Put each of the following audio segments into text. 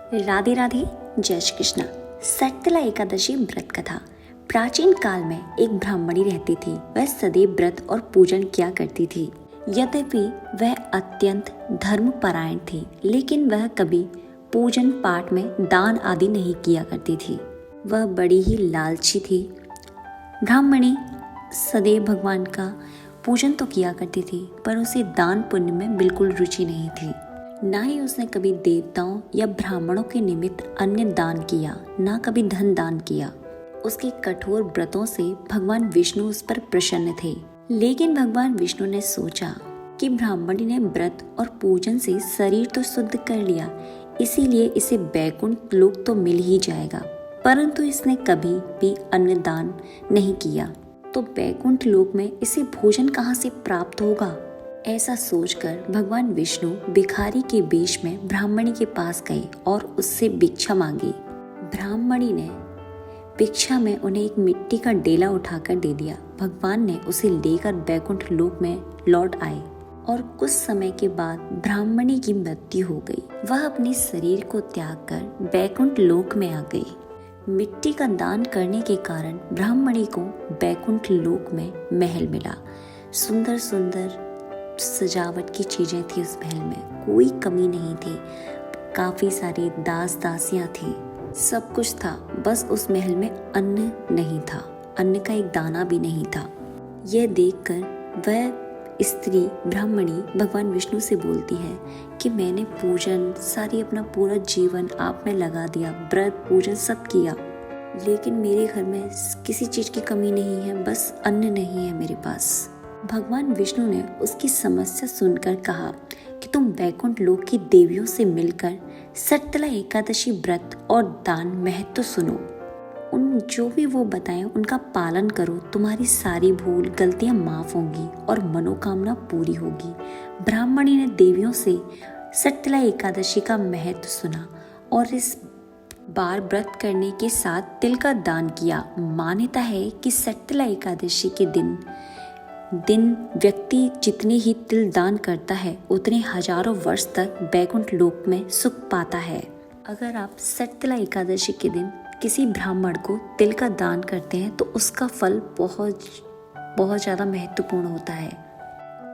राधे राधे, जय श्री कृष्णा। सटतला एकादशी व्रत कथा। प्राचीन काल में एक ब्राह्मणी रहती थी। वह सदैव व्रत और पूजन किया करती थी। यद्यपि वह अत्यंत धर्मपरायण थी, लेकिन वह कभी पूजन पाठ में दान आदि नहीं किया करती थी। वह बड़ी ही लालची थी। ब्राह्मणी सदैव भगवान का पूजन तो किया करती थी, पर उसे दान पुण्य में बिल्कुल रुचि नहीं थी। ना ही उसने कभी देवताओं या ब्राह्मणों के निमित्त अन्य दान किया, ना कभी धन दान किया। उसके कठोर व्रतों से भगवान विष्णु उस पर प्रसन्न थे। लेकिन भगवान विष्णु ने सोचा कि ब्राह्मणी ने व्रत और पूजन से शरीर तो शुद्ध कर लिया, इसीलिए इसे वैकुंठ लोक तो मिल ही जाएगा। परंतु इसने कभी भी अन्न दान नहीं किया, तो वैकुंठ लोक में इसे भोजन कहाँ से प्राप्त होगा। ऐसा सोचकर भगवान विष्णु भिखारी के वेश में ब्राह्मणी के पास गए और उससे भिक्षा मांगी। ब्राह्मणी ने भिक्षा में उन्हें एक मिट्टी का डेला उठाकर दे दिया। भगवान ने उसे लेकर वैकुंठ लोक में लौट आए और कुछ समय के बाद ब्राह्मणी की मृत्यु हो गई। वह अपने शरीर को त्याग कर वैकुंठ लोक में आ गई। मिट्टी का दान करने के कारण ब्राह्मणी को वैकुंठ लोक में महल मिला। सुंदर सुंदर सजावट की चीजें थी उस महल में, कोई कमी नहीं थी। काफी सारे दास दासियां थी, सब कुछ था, बस उस महल में अन्न नहीं था। अन्न का एक दाना भी नहीं था। यह देखकर वह स्त्री ब्राह्मणी भगवान विष्णु से बोलती है कि मैंने पूजन सारी अपना पूरा जीवन आप में लगा दिया, व्रत पूजन सब किया, लेकिन मेरे घर में किसी चीज की कमी नहीं है, बस अन्न नहीं है मेरे पास। भगवान विष्णु ने उसकी समस्या सुनकर कहा कि तुम वैकुंठ लोक की देवियों से मिलकर सटतला एकादशी व्रत और दान महत्व सुनो। उन जो भी वो बताएं उनका पालन करो, तुम्हारी सारी भूल गलतियां माफ होंगी और मनोकामना पूरी होगी। ब्राह्मणी ने देवियों से सटतला एकादशी का महत्व सुना और इस बार व्रत करने के साथ तिल का दान किया। मान्यता है कि सटतला एकादशी के दिन व्यक्ति जितने ही तिल दान करता है, उतने हजारों वर्ष तक वैकुंठ लोक में सुख पाता है। अगर आप सटतला एकादशी के दिन किसी ब्राह्मण को तिल का दान करते हैं, तो उसका फल बहुत बहुत ज़्यादा महत्वपूर्ण होता है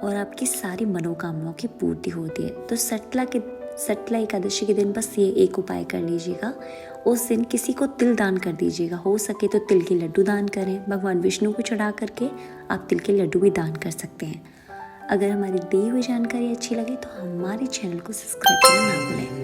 और आपकी सारी मनोकामनाओं की पूर्ति होती है। तो सटतला एकादशी के दिन बस ये एक उपाय कर लीजिएगा, उस दिन किसी को तिल दान कर दीजिएगा। हो सके तो तिल के लड्डू दान करें। भगवान विष्णु को चढ़ा करके आप तिल के लड्डू भी दान कर सकते हैं। अगर हमारी दी हुई जानकारी अच्छी लगे तो हमारे चैनल को सब्सक्राइब करना ना भूलें।